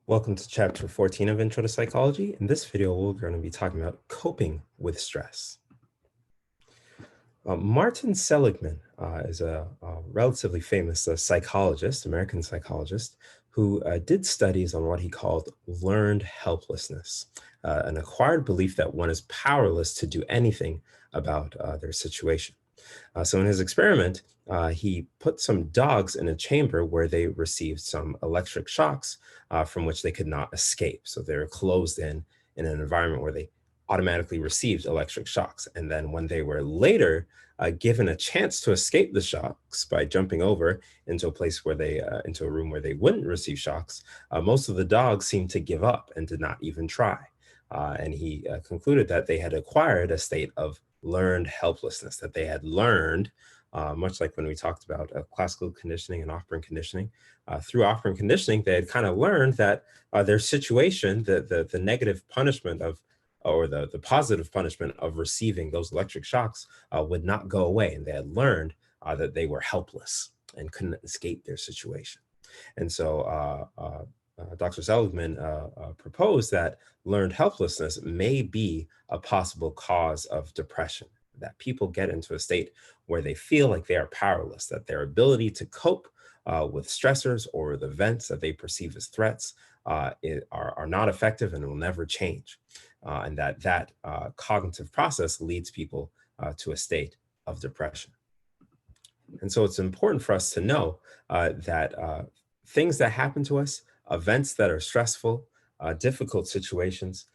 Welcome to chapter 14 of Intro to Psychology. In this video, we're going to be talking about coping with stress. Martin Seligman is a relatively famous psychologist, American psychologist, who did studies on what he called learned helplessness, an acquired belief that one is powerless to do anything about their situation. So in his experiment, he put some dogs in a chamber where they received some electric shocks from which they could not escape. So they were closed in an environment where they automatically received electric shocks. And then when they were later given a chance to escape the shocks by jumping over into a place where into a room where they wouldn't receive shocks, most of the dogs seemed to give up and did not even try. And he concluded that they had acquired a state of learned helplessness, that they had learned, much like when we talked about classical conditioning and operant conditioning. Through operant conditioning, they had kind of learned that their situation, the negative punishment of, or the positive punishment of receiving those electric shocks would not go away. And they had learned that they were helpless and couldn't escape their situation. And so Dr. Seligman proposed that learned helplessness may be a possible cause of depression, that people get into a state where they feel like they are powerless, that their ability to cope with stressors or the events that they perceive as threats are not effective and will never change. And that cognitive process leads people to a state of depression. And so it's important for us to know that things that happen to us, events that are stressful, difficult situations,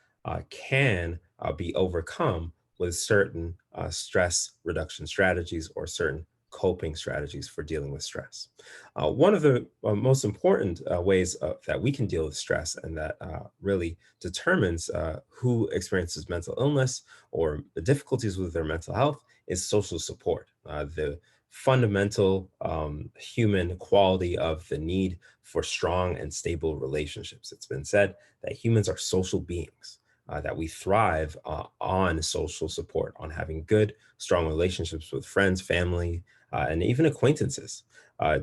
can be overcome with certain stress reduction strategies or certain coping strategies for dealing with stress. One of the most important ways that we can deal with stress and that really determines who experiences mental illness or the difficulties with their mental health is social support. The fundamental human quality of the need for strong and stable relationships. It's been said that humans are social beings, that we thrive on social support, on having good, strong relationships with friends, family, and even acquaintances.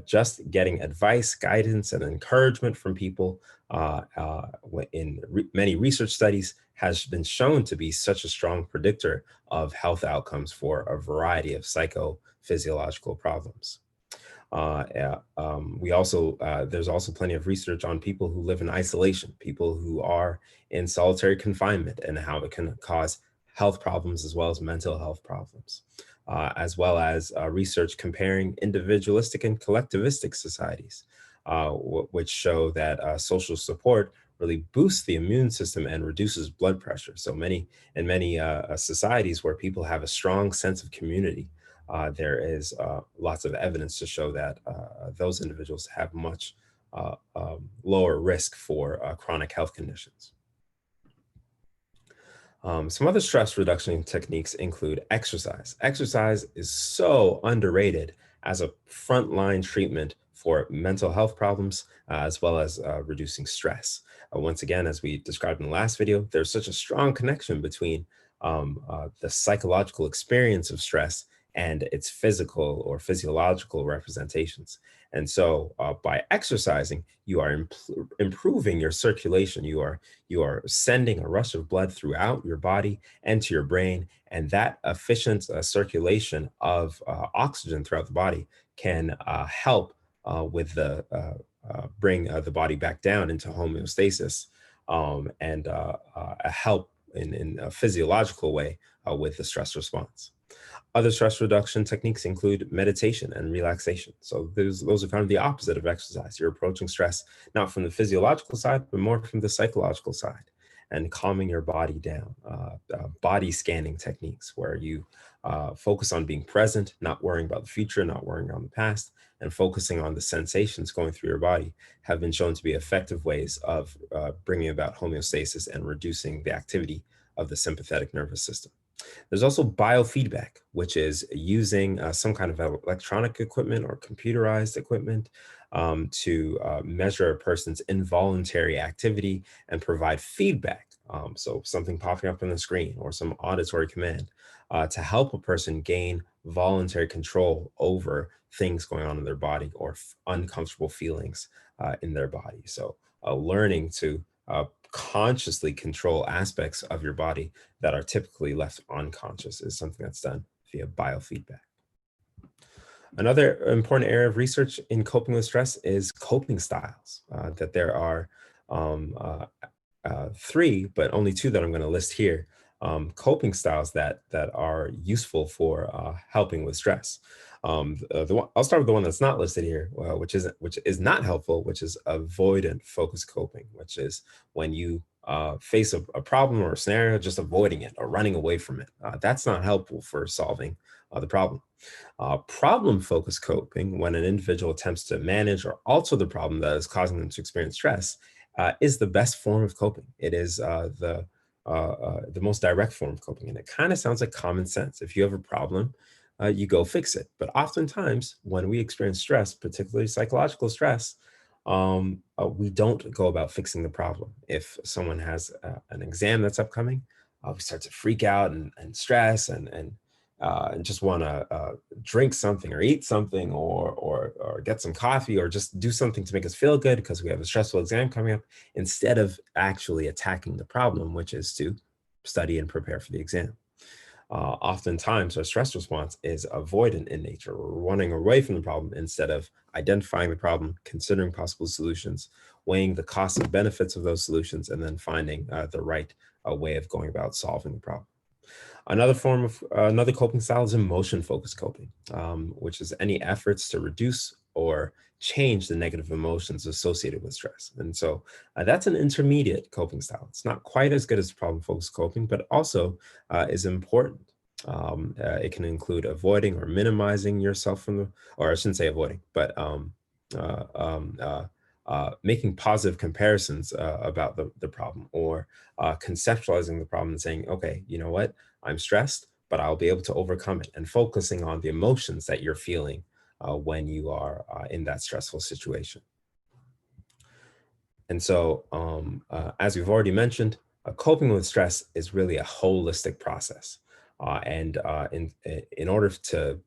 Just getting advice, guidance, and encouragement from people many research studies has been shown to be such a strong predictor of health outcomes for a variety of psychophysiological problems. We also There's also plenty of research on people who live in isolation, people who are in solitary confinement, and how it can cause health problems as well as mental health problems, as well as research comparing individualistic and collectivistic societies, which show that social support really boosts the immune system and reduces blood pressure. So many societies where people have a strong sense of community, there is lots of evidence to show that those individuals have much lower risk for chronic health conditions. Some other stress reduction techniques include exercise. Exercise is so underrated as a frontline treatment for mental health problems, as well as reducing stress. Once again, as we described in the last video, there's such a strong connection between the psychological experience of stress and its physical or physiological representations. And so, by exercising, you are improving your circulation. You are sending a rush of blood throughout your body and to your brain, and that efficient circulation of oxygen throughout the body can help with the bring the body back down into homeostasis, and help in a physiological way with the stress response. Other stress reduction techniques include meditation and relaxation. So those are kind of the opposite of exercise. You're approaching stress not from the physiological side, but more from the psychological side, and calming your body down. Body scanning techniques where you focus on being present, not worrying about the future, not worrying on the past, and focusing on the sensations going through your body have been shown to be effective ways of bringing about homeostasis and reducing the activity of the sympathetic nervous system. There's also biofeedback, which is using some kind of electronic equipment or computerized equipment to measure a person's involuntary activity and provide feedback. So something popping up on the screen or some auditory command to help a person gain voluntary control over things going on in their body or uncomfortable feelings in their body. So learning to consciously control aspects of your body that are typically left unconscious is something that's done via biofeedback. Another important area of research in coping with stress is coping styles. That there are um, uh, three, but only two that I'm going to list here. Coping styles that are useful for helping with stress. I'll start with the one that's not listed here, which is not helpful, which is avoidant focus coping, which is when you face a problem or a scenario, just avoiding it or running away from it. That's not helpful for solving the problem. Problem focused coping, when an individual attempts to manage or alter the problem that is causing them to experience stress, is the best form of coping. It is the most direct form of coping, and it kind of sounds like common sense. If you have a problem, you go fix it. But oftentimes, when we experience stress, particularly psychological stress, we don't go about fixing the problem. If someone has an exam that's upcoming, we start to freak out and stress and just want to drink something or eat something or get some coffee or just do something to make us feel good because we have a stressful exam coming up, instead of actually attacking the problem, which is to study and prepare for the exam. Oftentimes, our stress response is avoidant in nature. We're running away from the problem instead of identifying the problem, considering possible solutions, weighing the costs and benefits of those solutions, and then finding the right way of going about solving the problem. Another coping style is emotion focused coping, which is any efforts to reduce or change the negative emotions associated with stress. And so that's an intermediate coping style. It's not quite as good as problem focused coping, but also is important. It can include avoiding or minimizing yourself from the, or I shouldn't say avoiding, but uh, um, uh, making positive comparisons about the problem, or conceptualizing the problem and saying, okay, you know what? I'm stressed, but I'll be able to overcome it, and focusing on the emotions that you're feeling when you are in that stressful situation. And so, as we've already mentioned, coping with stress is really a holistic process. In order to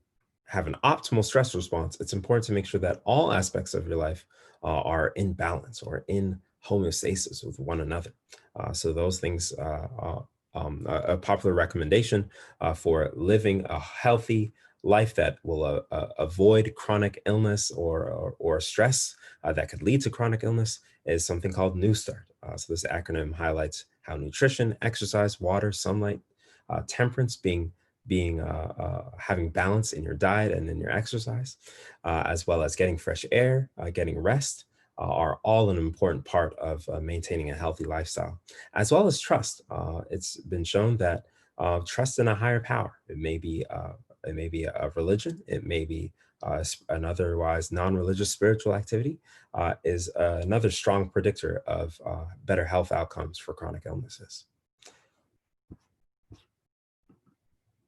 have an optimal stress response, it's important to make sure that all aspects of your life are in balance or in homeostasis with one another. So those things, a popular recommendation for living a healthy life that will avoid chronic illness or stress that could lead to chronic illness is something called New Start. So this acronym highlights how nutrition, exercise, water, sunlight, temperance being having balance in your diet and in your exercise, as well as getting fresh air, getting rest, are all an important part of maintaining a healthy lifestyle, as well as trust. It's been shown that trust in a higher power. It may be a religion. It may be an otherwise non-religious spiritual activity. Is another strong predictor of better health outcomes for chronic illnesses.